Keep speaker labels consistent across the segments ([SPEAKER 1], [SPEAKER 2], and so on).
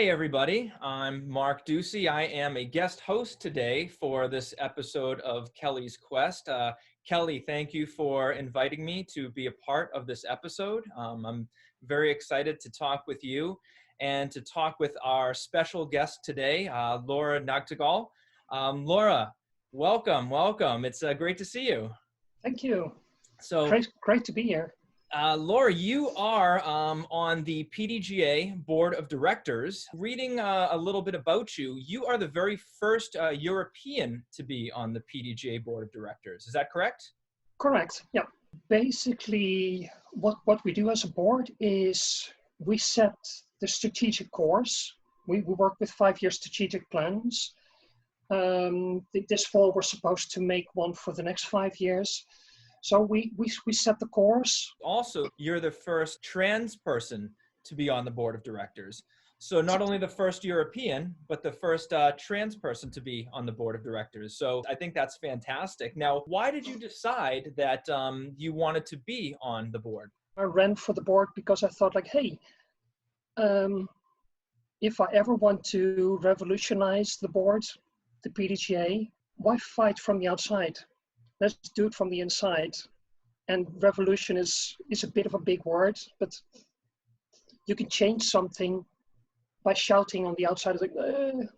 [SPEAKER 1] Hey everybody, I'm Mark Ducey. I am a guest host today for this episode of Kelly's Quest. Kelly, thank you for inviting me to be a part of this episode. I'm very excited to talk with you and to talk with our special guest today, Laura Nagtegaal. Laura, welcome. It's great to see you.
[SPEAKER 2] Thank you.
[SPEAKER 1] So,
[SPEAKER 2] Great to be here.
[SPEAKER 1] Laura, you are on the PDGA Board of Directors. Reading a little bit about you, you are the very first European to be on the PDGA Board of Directors. Is that correct?
[SPEAKER 2] Correct. Yeah. Basically, what we do as a board is we set the strategic course. We work with 5-year strategic plans. This fall, we're supposed to make one for the next 5 years. So we set the course.
[SPEAKER 1] Also, you're the first trans person to be on the board of directors. So not only the first European, but the first trans person to be on the board of directors. So I think that's fantastic. Now, why did you decide that you wanted to be on the board?
[SPEAKER 2] I ran for the board because I thought like, hey, if I ever want to revolutionize the board, the PDGA, why fight from the outside? Let's do it from the inside. And revolution is a bit of a big word, but you can change something by shouting on the outside, like,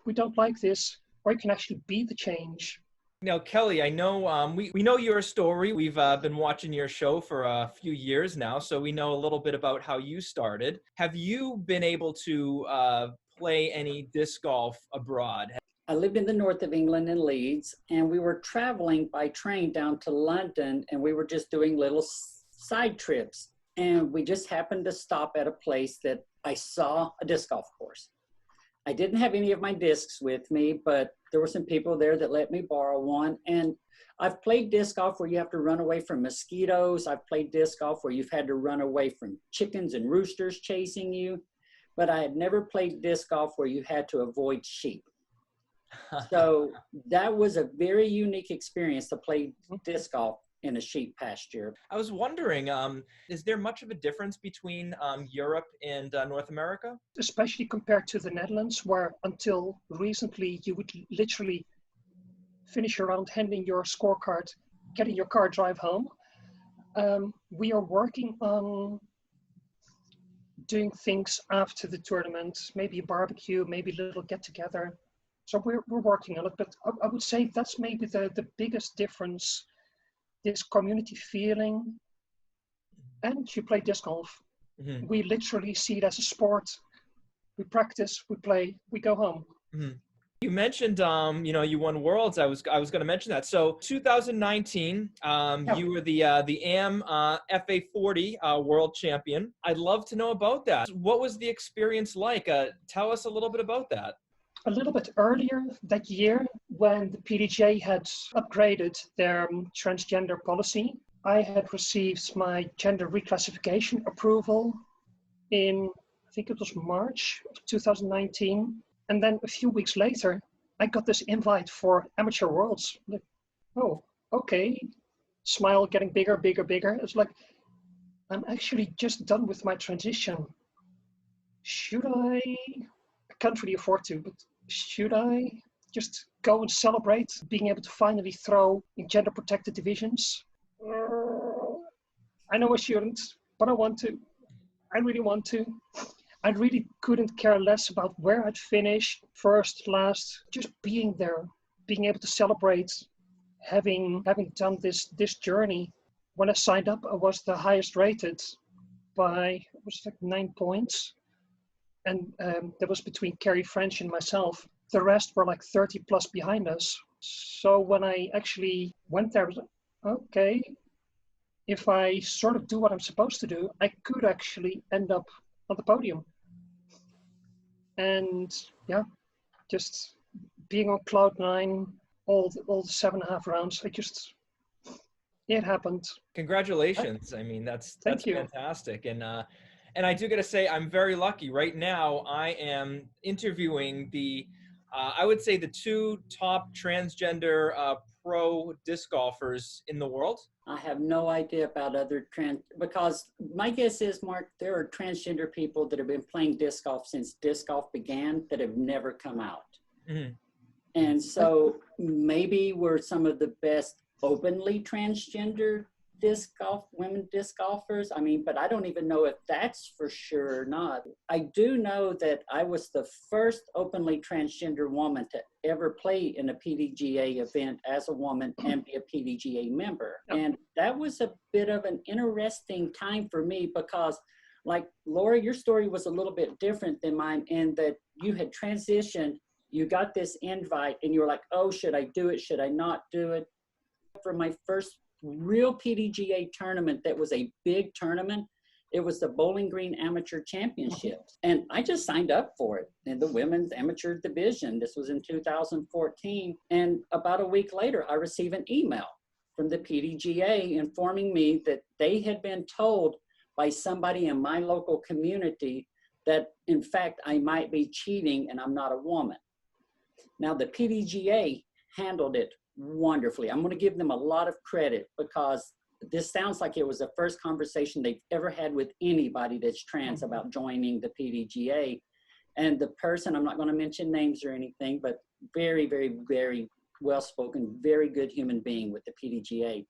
[SPEAKER 2] we don't like this, or you can actually be the change.
[SPEAKER 1] Now, Kelly, I know we know your story. We've been watching your show for a few years now, so we know a little bit about how you started. Have you been able to play any disc golf abroad?
[SPEAKER 3] I lived in the north of England in Leeds, and we were traveling by train down to London, and we were just doing little side trips. And we just happened to stop at a place that I saw a disc golf course. I didn't have any of my discs with me, but there were some people there that let me borrow one. And I've played disc golf where you have to run away from mosquitoes. I've played disc golf where you've had to run away from chickens and roosters chasing you. But I had never played disc golf where you had to avoid sheep. So that was a very unique experience to play disc golf in a sheep pasture.
[SPEAKER 1] I was wondering, is there much of a difference between Europe and North America?
[SPEAKER 2] Especially compared to the Netherlands, where until recently you would literally finish your round, handing your scorecard, getting your car, drive home. We are working on doing things after the tournament, maybe a barbecue, maybe a little get-together. So we're working on it, but I would say that's maybe the biggest difference, this community feeling. And you play disc golf. Mm-hmm. We literally see it as a sport. We practice, we play, we go home.
[SPEAKER 1] Mm-hmm. You mentioned, you won Worlds. I was going to mention that. So 2019, you were the AM FA40 World Champion. I'd love to know about that. What was the experience like? Tell us a little bit about that.
[SPEAKER 2] A little bit earlier that year, when the PDGA had upgraded their transgender policy, I had received my gender reclassification approval in, I think it was March of 2019. And then a few weeks later, I got this invite for Amateur Worlds. Like, oh, okay. Smile getting bigger. It's like, I'm actually just done with my transition. Should I can't really afford to, but should I just go and celebrate being able to finally throw in gender protected divisions? I know I shouldn't, but I want to. I really want to. I really couldn't care less about where I'd finish, first, last, just being there, being able to celebrate, having done this journey. When I signed up, I was the highest rated by, it was like 9 points. And that was between Kerry French and myself. The rest were like 30 plus behind us. So when I actually went there, I was like, okay, if I sort of do what I'm supposed to do, I could actually end up on the podium. And yeah, just being on cloud nine, all the 7.5 rounds, it happened.
[SPEAKER 1] Congratulations. I mean, that's fantastic. And I do got to say, I'm very lucky. Right now, I am interviewing I would say the two top transgender pro disc golfers in the world?
[SPEAKER 3] I have no idea about other because my guess is, Mark, there are transgender people that have been playing disc golf since disc golf began that have never come out.
[SPEAKER 1] Mhm.
[SPEAKER 3] And so maybe we're some of the best openly transgender women disc golfers. I mean, but I don't even know if that's for sure or not. I do know that I was the first openly transgender woman to ever play in a PDGA event as a woman and be a PDGA member. And that was a bit of an interesting time for me because, like, Laura, your story was a little bit different than mine in that you had transitioned, you got this invite and you were like, oh, should I do it? Should I not do it? For my first real PDGA tournament that was a big tournament, it was the Bowling Green Amateur Championships. And I just signed up for it in the women's amateur division. This was in 2014. And about a week later, I received an email from the PDGA informing me that they had been told by somebody in my local community that, in fact, I might be cheating and I'm not a woman. Now, the PDGA handled it wonderfully. I'm going to give them a lot of credit because this sounds like it was the first conversation they've ever had with anybody that's trans about joining the PDGA. And the person, I'm not going to mention names or anything, but very, very, very well-spoken, very good human being with the PDGA,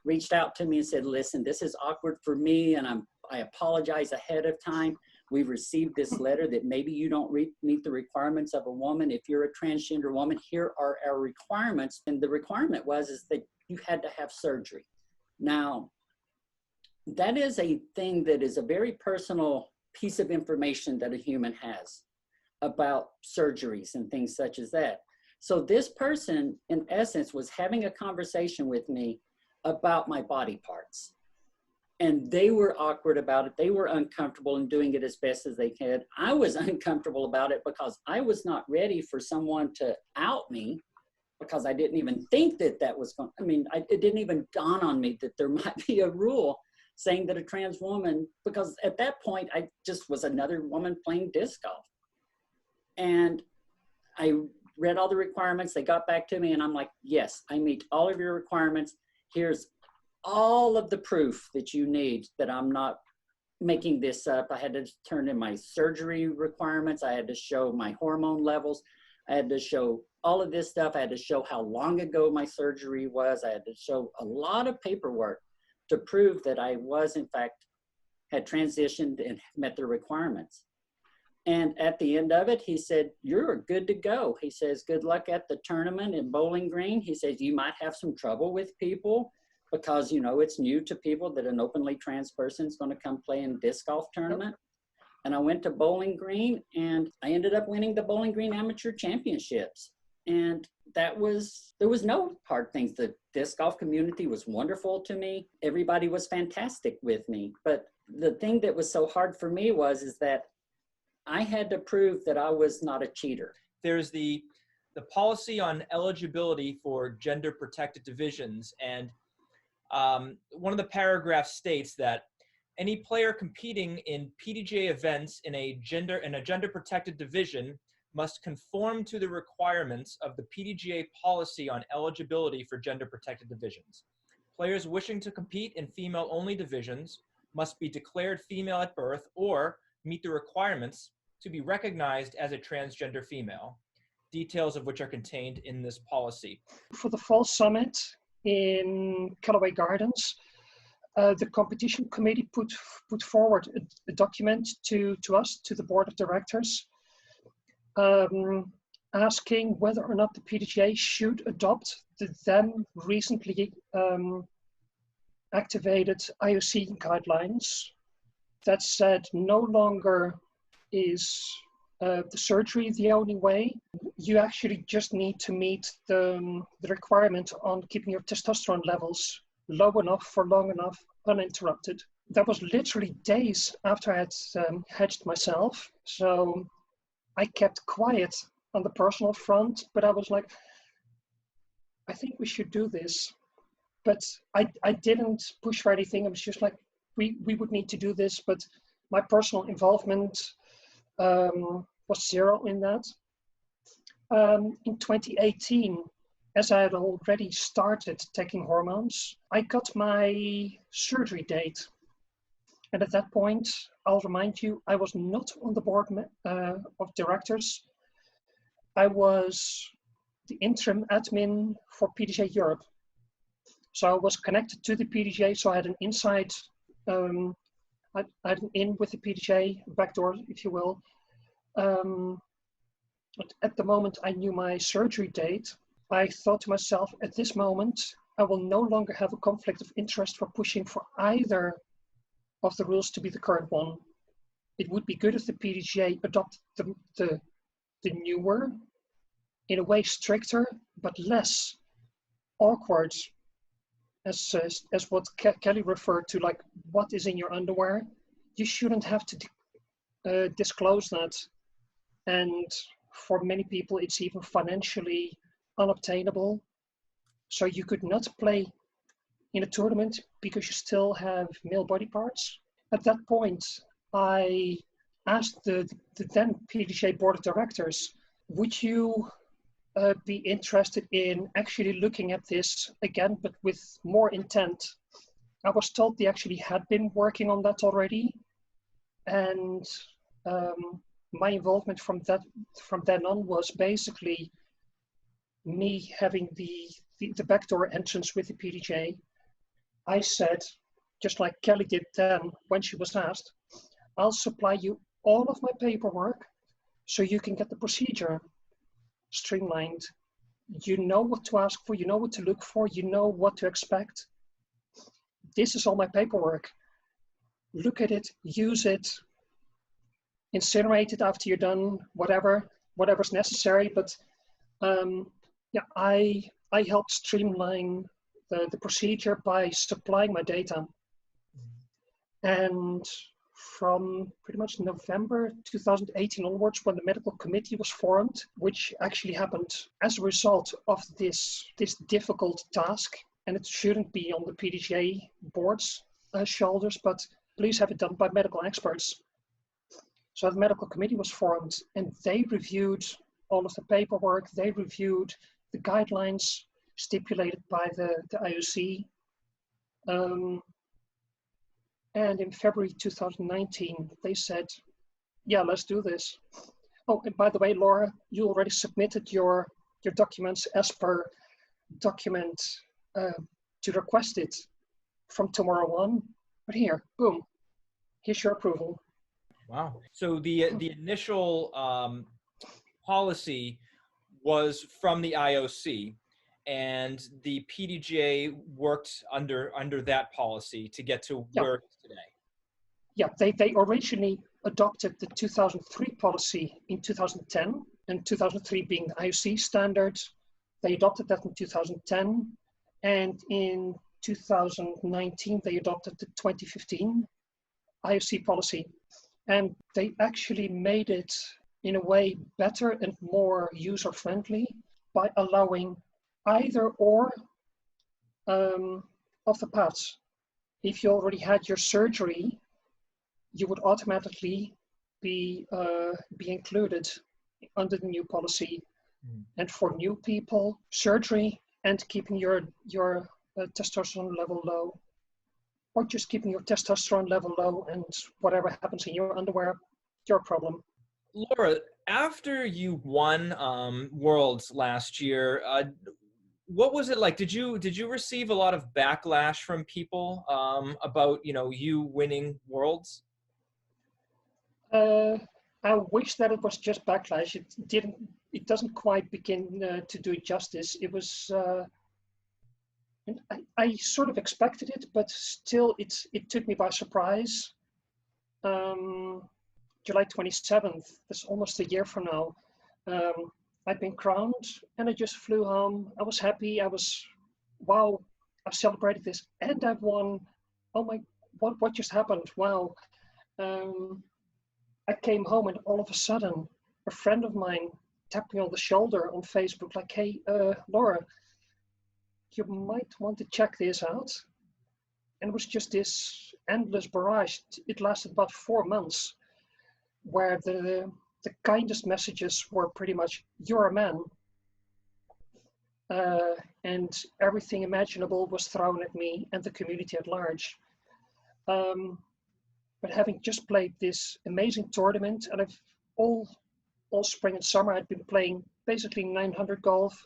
[SPEAKER 3] reached out to me and said, listen, this is awkward for me and I apologize ahead of time. We've received this letter that maybe you don't meet the requirements of a woman. If you're a transgender woman, here are our requirements. And the requirement is that you had to have surgery. Now, that is a thing that is a very personal piece of information that a human has about surgeries and things such as that. So this person, in essence, was having a conversation with me about my body parts. And they were awkward about it. They were uncomfortable in doing it as best as they could. I was uncomfortable about it because I was not ready for someone to out me because I didn't even think that was going, it didn't even dawn on me that there might be a rule saying that a trans woman, because at that point, I just was another woman playing disc golf. And I read all the requirements. They got back to me and I'm like, yes, I meet all of your requirements. Here's all of the proof that you need that I'm not making this up. I had to turn in my surgery requirements. I had to show my hormone levels. I had to show all of this stuff. I had to show how long ago my surgery was. I had to show a lot of paperwork to prove that I was, in fact, had transitioned and met the requirements. And at the end of it, he said, you're good to go. He says, good luck at the tournament in Bowling Green. He says, you might have some trouble with people because, you know, it's new to people that an openly trans person is going to come play in a disc golf tournament. And I went to Bowling Green and I ended up winning the Bowling Green Amateur Championships. And there was no hard things. The disc golf community was wonderful to me. Everybody was fantastic with me. But the thing that was so hard for me is that I had to prove that I was not a cheater.
[SPEAKER 1] There's the policy on eligibility for gender protected divisions. And one of the paragraphs states that any player competing in PDGA events in a gender protected division must conform to the requirements of the PDGA policy on eligibility for gender protected divisions. Players wishing to compete in female only divisions must be declared female at birth or meet the requirements to be recognized as a transgender female, details of which are contained in this policy.
[SPEAKER 2] For the fall summit in Callaway Gardens, the competition committee put forward a document to us, to the board of directors, asking whether or not the PDGA should adopt the then recently activated IOC guidelines that said no longer is the surgery the only way. You actually just need to meet the requirement on keeping your testosterone levels low enough for long enough, uninterrupted. That was literally days after I had hedged myself. So I kept quiet on the personal front, but I was like, I think we should do this. But I didn't push for anything. I was just like, we would need to do this, but my personal involvement was zero in that. In 2018, as I had already started taking hormones, I got my surgery date. And at that point, I'll remind you, I was not on the board of directors. I was the interim admin for PDJ Europe. So I was connected to the PDJ, so I had an inside, I had an in with the PDJ, backdoor, if you will. But at the moment I knew my surgery date, I thought to myself, at this moment, I will no longer have a conflict of interest for pushing for either of the rules to be the current one. It would be good if the PDGA adopted the newer, in a way stricter, but less awkward, as what Kelly referred to, like what is in your underwear. You shouldn't have to disclose that. And for many people, it's even financially unobtainable. So you could not play in a tournament because you still have male body parts. At that point, I asked the then PDGA board of directors, would you be interested in actually looking at this again, but with more intent? I was told they actually had been working on that already. And my involvement from then on was basically me having the backdoor entrance with the PDJ. I said, just like Kelly did then when she was asked, I'll supply you all of my paperwork so you can get the procedure streamlined. You know what to ask for, you know what to look for, you know what to expect. This is all my paperwork. Look at it, use it, incinerate it after you're done, whatever's necessary. But yeah, I helped streamline the procedure by supplying my data. And from pretty much November 2018 onwards, when the medical committee was formed, which actually happened as a result of this difficult task, and it shouldn't be on the PDGA board's shoulders, but please have it done by medical experts. So the medical committee was formed, and they reviewed all of the paperwork, they reviewed the guidelines stipulated by the IOC. And in February 2019, they said, yeah, let's do this. Oh, and by the way, Laura, you already submitted your documents as per document to request it from tomorrow on. But here, boom, here's your approval.
[SPEAKER 1] Wow. So the initial policy was from the IOC, and the PDGA worked under that policy to get to where it is today.
[SPEAKER 2] Yeah, they originally adopted the 2003 policy in 2010, and 2003 being the IOC standard. They adopted that in 2010, and in 2019 they adopted the 2015 IOC policy. And they actually made it in a way better and more user-friendly by allowing either or of the paths. If you already had your surgery, you would automatically be included under the new policy. And for new people, surgery and keeping your testosterone level low, or just keeping your testosterone level low, and whatever happens in your underwear, your problem.
[SPEAKER 1] Laura, after you won Worlds last year, what was it like? Did you receive a lot of backlash from people about you winning Worlds?
[SPEAKER 2] I wish that it was just backlash. It doesn't quite begin to do it justice. It was. I sort of expected it, but still, it took me by surprise. July 27th, that's almost a year from now. I'd been crowned, and I just flew home. I was happy. Wow, I've celebrated this, and I've won. Oh my, what just happened? Wow. I came home, and all of a sudden, a friend of mine tapped me on the shoulder on Facebook, like, hey, Laura, you might want to check this out. And it was just this endless barrage. It lasted about 4 months, where the kindest messages were pretty much, you're a man. and everything imaginable was thrown at me and the community at large. But having just played this amazing tournament, and I've all spring and summer I'd been playing basically 900 golf,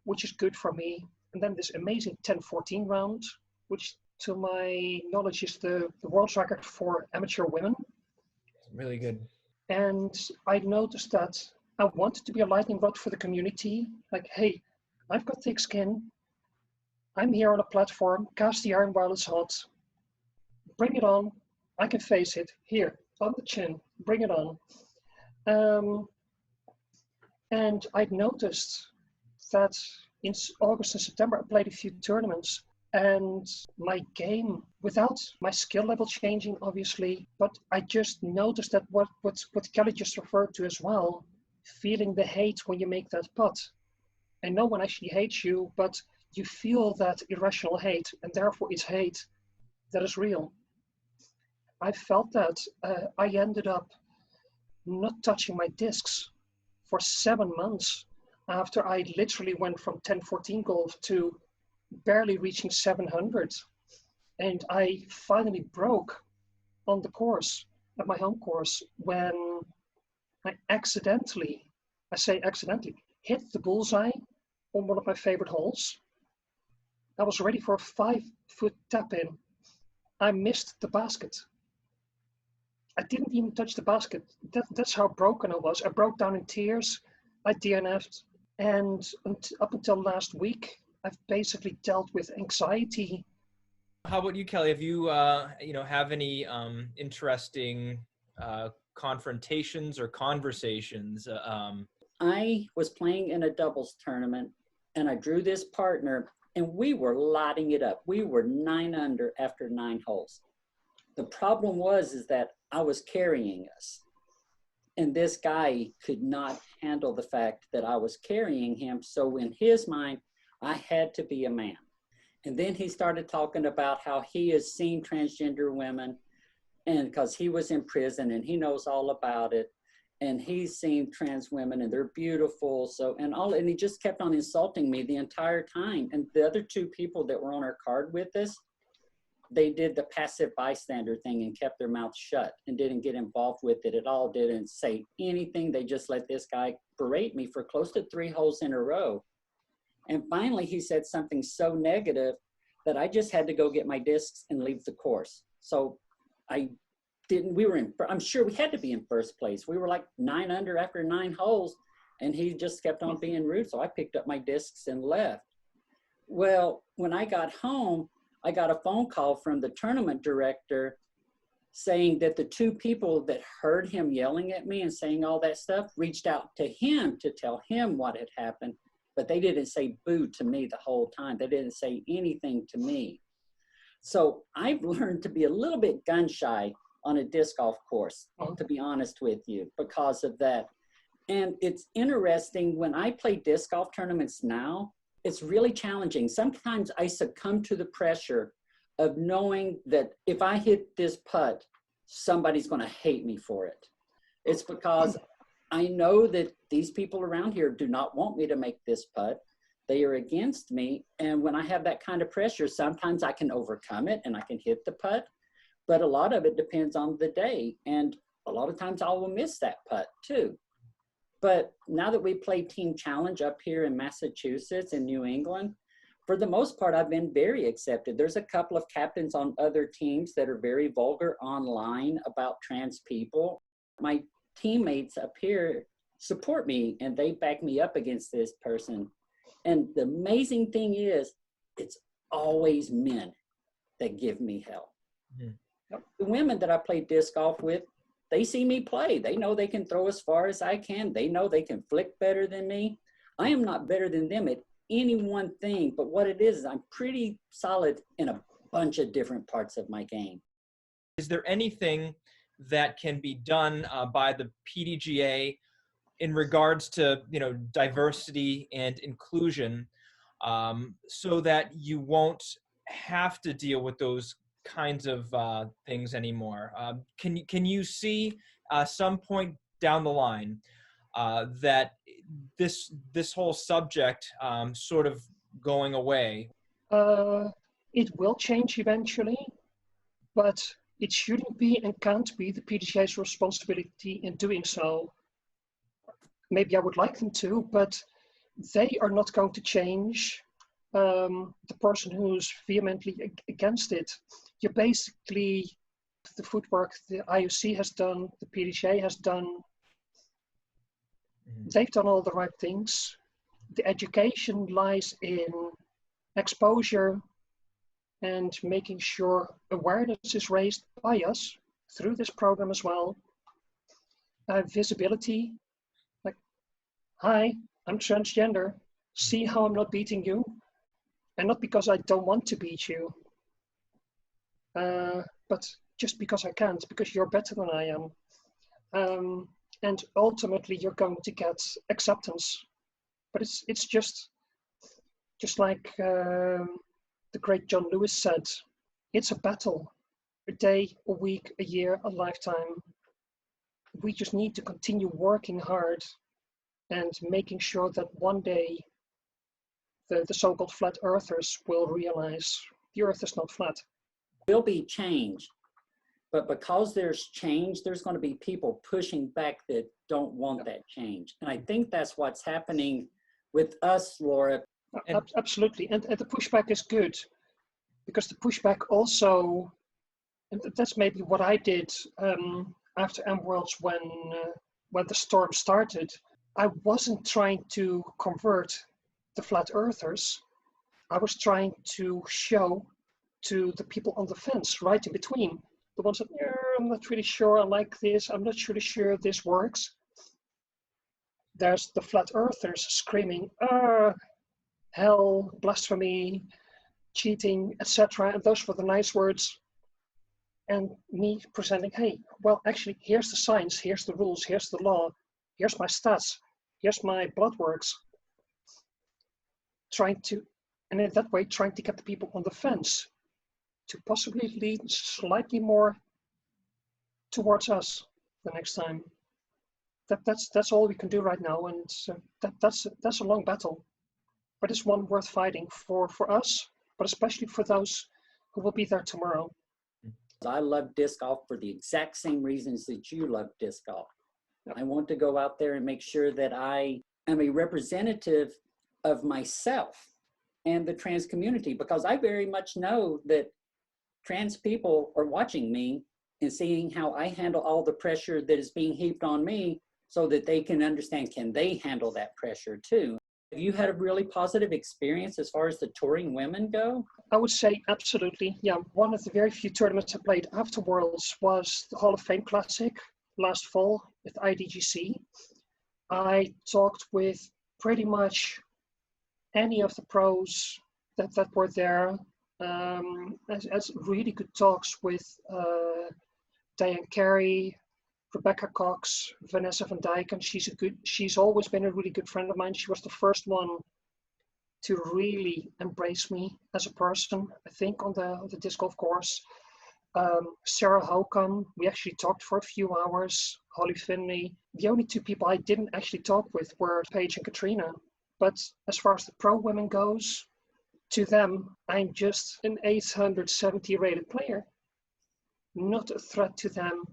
[SPEAKER 2] which is good for me. And then this amazing 10-14 round, which to my knowledge is the world's record for amateur women.
[SPEAKER 1] Really good.
[SPEAKER 2] And I noticed that I wanted to be a lightning rod for the community. Like, hey, I've got thick skin. I'm here on a platform, cast the iron while it's hot. Bring it on. I can face it. Here, on the chin, bring it on. And I'd noticed that in August and September, I played a few tournaments, and my game, without my skill level changing, obviously, but I just noticed that what Kelly just referred to as well, feeling the hate when you make that putt. And no one actually hates you, but you feel that irrational hate, and therefore it's hate that is real. I felt that. I ended up not touching my discs for 7 months after I literally went from 10-14 golf to barely reaching 700. And I finally broke on the course, at my home course, when I accidentally, hit the bullseye on one of my favorite holes. I was ready for a 5-foot tap in. I missed the basket. I didn't even touch the basket. That's how broken I was. I broke down in tears. I DNF'd. And up until last week, I've basically dealt with anxiety.
[SPEAKER 1] How about you, Kelly? Have you, have any interesting confrontations or conversations?
[SPEAKER 3] I was playing in a doubles tournament, and I drew this partner, and we were lighting it up. We were 9 under after 9 holes. The problem is that I was carrying us, and this guy could not handle the fact that I was carrying him. So in his mind, I had to be a man. And then he started talking about how he has seen transgender women, and because he was in prison and he knows all about it, and he's seen trans women and they're beautiful. So, and he just kept on insulting me the entire time. And the other 2 people that were on our card with us, they did the passive bystander thing and kept their mouth shut and didn't get involved with it at all, didn't say anything. They just let this guy berate me for close to 3 holes in a row. And finally, he said something so negative that I just had to go get my discs and leave the course. So I'm sure we had to be in first place. We were like 9 under after 9 holes, and he just kept on being rude. So I picked up my discs and left. Well, when I got home, I got a phone call from the tournament director saying that the 2 people that heard him yelling at me and saying all that stuff reached out to him to tell him what had happened, but they didn't say boo to me the whole time. They didn't say anything to me. So I've learned to be a little bit gun shy on a disc golf course, to be honest with you, because of that. And it's interesting, when I play disc golf tournaments now, it's really challenging. Sometimes I succumb to the pressure of knowing that if I hit this putt, somebody's going to hate me for it. It's because I know that these people around here do not want me to make this putt. They are against me. And when I have that kind of pressure, sometimes I can overcome it and I can hit the putt. But a lot of it depends on the day. And a lot of times I will miss that putt too. But now that we play Team Challenge up here in Massachusetts and New England, for the most part, I've been very accepted. There's a couple of captains on other teams that are very vulgar online about trans people. My teammates up here support me and they back me up against this person. And the amazing thing is, it's always men that give me hell. Mm-hmm. The women that I play disc golf with, they see me play. They know they can throw as far as I can. They know they can flick better than me. I am not better than them at any one thing, but what it is I'm pretty solid in a bunch of different parts of my game.
[SPEAKER 1] Is there anything that can be done by the PDGA in regards to, diversity and inclusion, so that you won't have to deal with those kinds of things anymore? Can you see some point down the line that this whole subject sort of going away?
[SPEAKER 2] It will change eventually, but it shouldn't be and can't be the PDGA's responsibility in doing so. Maybe I would like them to, but they are not going to change the person who's vehemently against it. You basically, the footwork the IOC has done, the PDGA has done, they've done all the right things. The education lies in exposure and making sure awareness is raised by us through this program as well. Visibility, like, hi, I'm transgender, see how I'm not beating you, and not because I don't want to beat you, but just because I can't, because you're better than I am. And ultimately you're going to get acceptance. But it's just like the great John Lewis said, it's a battle, a day, a week, a year, a lifetime. We just need to continue working hard and making sure that one day the so-called flat earthers will realize the earth is not flat.
[SPEAKER 3] Will be change, but because there's change, there's going to be people pushing back that don't want that change. And I think that's what's happening with us, Laura.
[SPEAKER 2] Absolutely, and the pushback is good, because the pushback also, and that's maybe what I did after M-Worlds when the storm started. I wasn't trying to convert the flat earthers. I was trying to show to the people on the fence, right in between, the ones that, I'm not really sure I like this, I'm not really sure this works. There's the flat earthers screaming, hell, blasphemy, cheating, etc. And those were the nice words. And me presenting, hey, well, actually, here's the science, here's the rules, here's the law, here's my stats, here's my blood works. And in that way, trying to get the people on the fence to possibly lead slightly more towards us the next time. That's all we can do right now, and that's a long battle, but it's one worth fighting for us, but especially for those who will be there tomorrow.
[SPEAKER 3] I love disc golf for the exact same reasons that you love disc golf. I want to go out there and make sure that I am a representative of myself and the trans community, because I very much know that trans people are watching me and seeing how I handle all the pressure that is being heaped on me, so that they can understand, can they handle that pressure too? Have you had a really positive experience as far as the touring women go?
[SPEAKER 2] I would say absolutely, yeah. One of the very few tournaments I played after Worlds was the Hall of Fame Classic last fall at IDGC. I talked with pretty much any of the pros that were there, as really good talks with Diane Carey, Rebecca Cox, Vanessa van Dijk, and she's always been a really good friend of mine. She was the first one to really embrace me as a person, I think, on the disc golf course. Sarah Hougham, we actually talked for a few hours. Holly Finley. The only two people I didn't actually talk with were Paige and Katrina. But as far as the pro women goes, to them, I'm just an 870 rated player. Not a threat to them.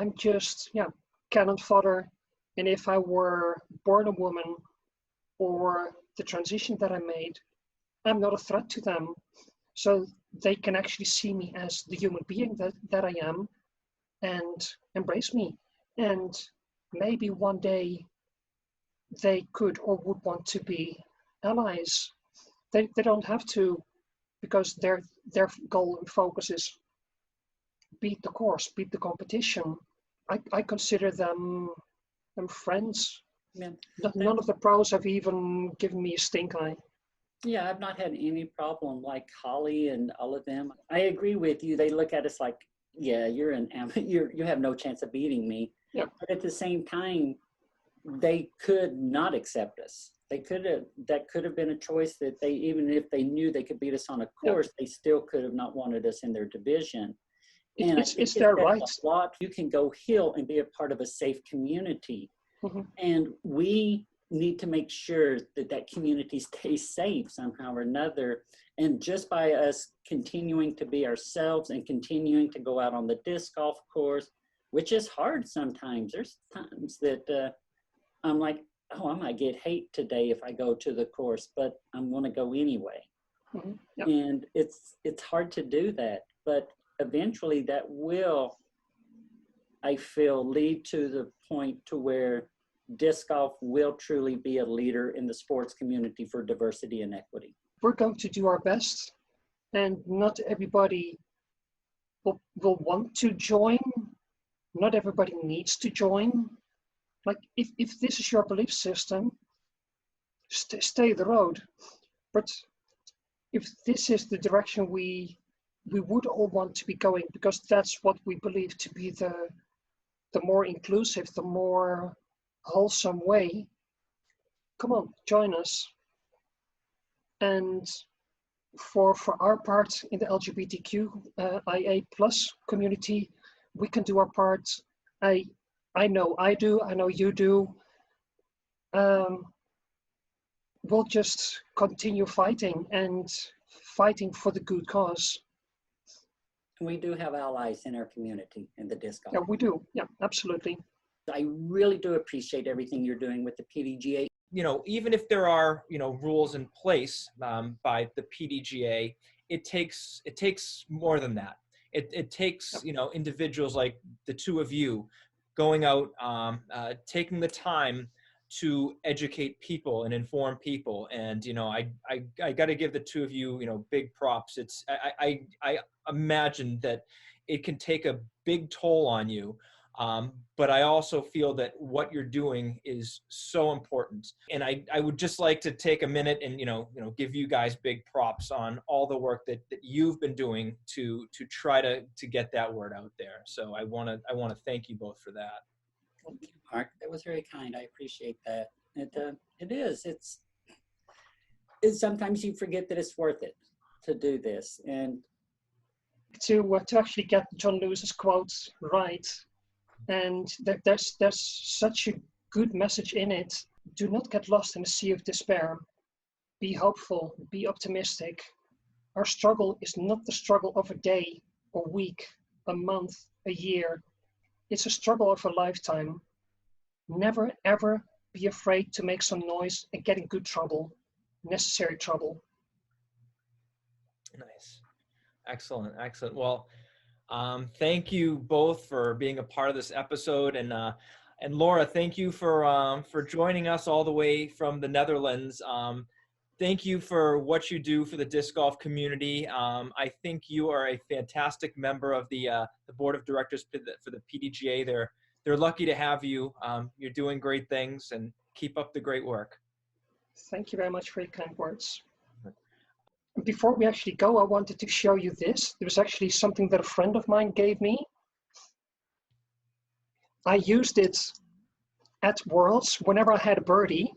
[SPEAKER 2] I'm just, cannon fodder. And if I were born a woman, or the transition that I made, I'm not a threat to them. So they can actually see me as the human being that I am and embrace me. And maybe one day they could or would want to be allies. They don't have to, because their goal and focus is beat the course, beat the competition. I consider them friends.
[SPEAKER 3] Yeah.
[SPEAKER 2] None of the pros have even given me a stink eye.
[SPEAKER 3] Yeah, I've not had any problem like Holly and all of them. I agree with you. They look at us like, yeah, you're you have no chance of beating me.
[SPEAKER 2] Yeah.
[SPEAKER 3] But at the same time, they could not accept us. That could have been a choice that they, even if they knew they could beat us on a course, they still could have not wanted us in their division. And
[SPEAKER 2] it's their right.
[SPEAKER 3] A lot. You can go heal and be a part of a safe community.
[SPEAKER 2] Mm-hmm.
[SPEAKER 3] And we need to make sure that that community stays safe somehow or another. And just by us continuing to be ourselves and continuing to go out on the disc golf course, which is hard sometimes. There's times that I'm like, oh, I might get hate today if I go to the course, but I'm going to go anyway.
[SPEAKER 2] Mhm. Yep.
[SPEAKER 3] And it's hard to do that, but eventually that will, I feel, lead to the point to where disc golf will truly be a leader in the sports community for diversity and equity.
[SPEAKER 2] We're going to do our best, and not everybody will want to join. Not everybody needs to join. Like, if this is your belief system, stay the road. But if this is the direction we would all want to be going, because that's what we believe to be the more inclusive, the more wholesome way, come on, join us. And for our part in the LGBTQIA plus community, we can do our part. I know I do, I know you do. We'll just continue fighting and fighting for the good cause.
[SPEAKER 3] We do have allies in our community in the disc golf.
[SPEAKER 2] Yeah, we do. Yeah, absolutely.
[SPEAKER 3] I really do appreciate everything you're doing with the PDGA.
[SPEAKER 1] You know, even if there are, you know, rules in place by the PDGA, it takes more than that. It takes, you know, individuals like the two of you going out, taking the time to educate people and inform people. And, you know, I got to give the two of you, you know, big props. It's, I imagine that it can take a big toll on you. But I also feel that what you're doing is so important. And I would just like to take a minute and, you know, give you guys big props on all the work that you've been doing to try to get that word out there. So I want to thank you both for that.
[SPEAKER 3] Thank you, Mark. That was very kind. I appreciate that. It is. It's sometimes you forget that it's worth it to do this. And
[SPEAKER 2] to actually get John Lewis's quotes right, and there's such a good message in it. Do not get lost in a sea of despair. Be hopeful. Be optimistic. Our struggle is not the struggle of a day, a week, a month, a year. It's a struggle of a lifetime. Never, ever be afraid to make some noise and get in good trouble, necessary trouble.
[SPEAKER 1] Nice. Excellent. Excellent. Well, thank you both for being a part of this episode. And Laura, thank you for joining us all the way from the Netherlands. Thank you for what you do for the disc golf community. I think you are a fantastic member of the board of directors for the PDGA. They're lucky to have you. You're doing great things, and keep up the great work.
[SPEAKER 2] Thank you very much for your kind words. Before we actually go, I wanted to show you this. There was actually something that a friend of mine gave me. I used it at Worlds whenever I had a birdie.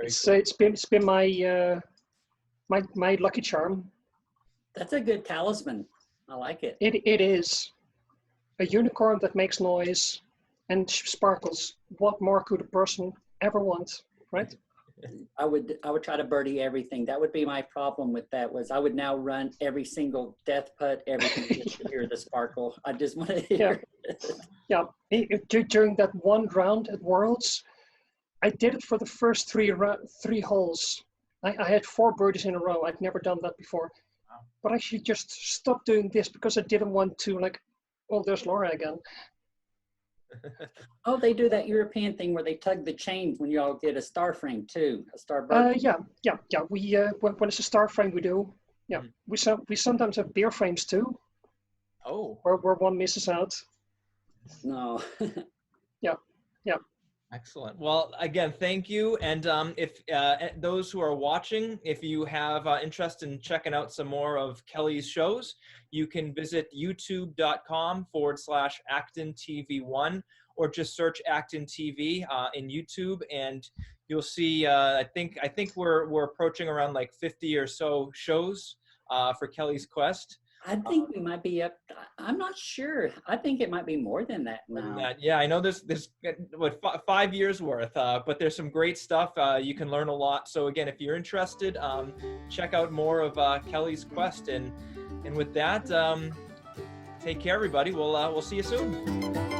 [SPEAKER 2] So it's been my my lucky charm.
[SPEAKER 3] That's a good talisman. I like it.
[SPEAKER 2] It is a unicorn that makes noise and sparkles. What more could a person ever want, right?
[SPEAKER 3] I would try to birdie everything. That would be my problem with that. Was I would now run every single death putt, everything just to hear the sparkle. I just want to hear.
[SPEAKER 2] Yeah. During that one round at Worlds, I did it for the first three holes. I had 4 birdies in a row. I'd never done that before.
[SPEAKER 1] Wow.
[SPEAKER 2] But I actually just stopped doing this because I didn't want to, like, oh, there's Laura again.
[SPEAKER 3] Oh, they do that European thing where they tug the chain when you all get a star frame too, a star bird.
[SPEAKER 2] Yeah. We when it's a star frame, we do. Yeah, we sometimes have beer frames too.
[SPEAKER 1] Oh.
[SPEAKER 2] Where one misses out.
[SPEAKER 3] No.
[SPEAKER 2] Yeah.
[SPEAKER 1] Excellent. Well, again, thank you. And if those who are watching, if you have interest in checking out some more of Kelly's shows, you can visit youtube.com/ActonTV1, or just search ActonTV in YouTube, and you'll see. I think we're approaching around like 50 or so shows for Kelly's Quest.
[SPEAKER 3] I think we might be up. I'm not sure. I think it might be more than that now.
[SPEAKER 1] Yeah, I know there's what 5 years worth, but there's some great stuff. You can learn a lot. So again, if you're interested, check out more of Kelly's quest. And with that, take care, everybody. We'll see you soon.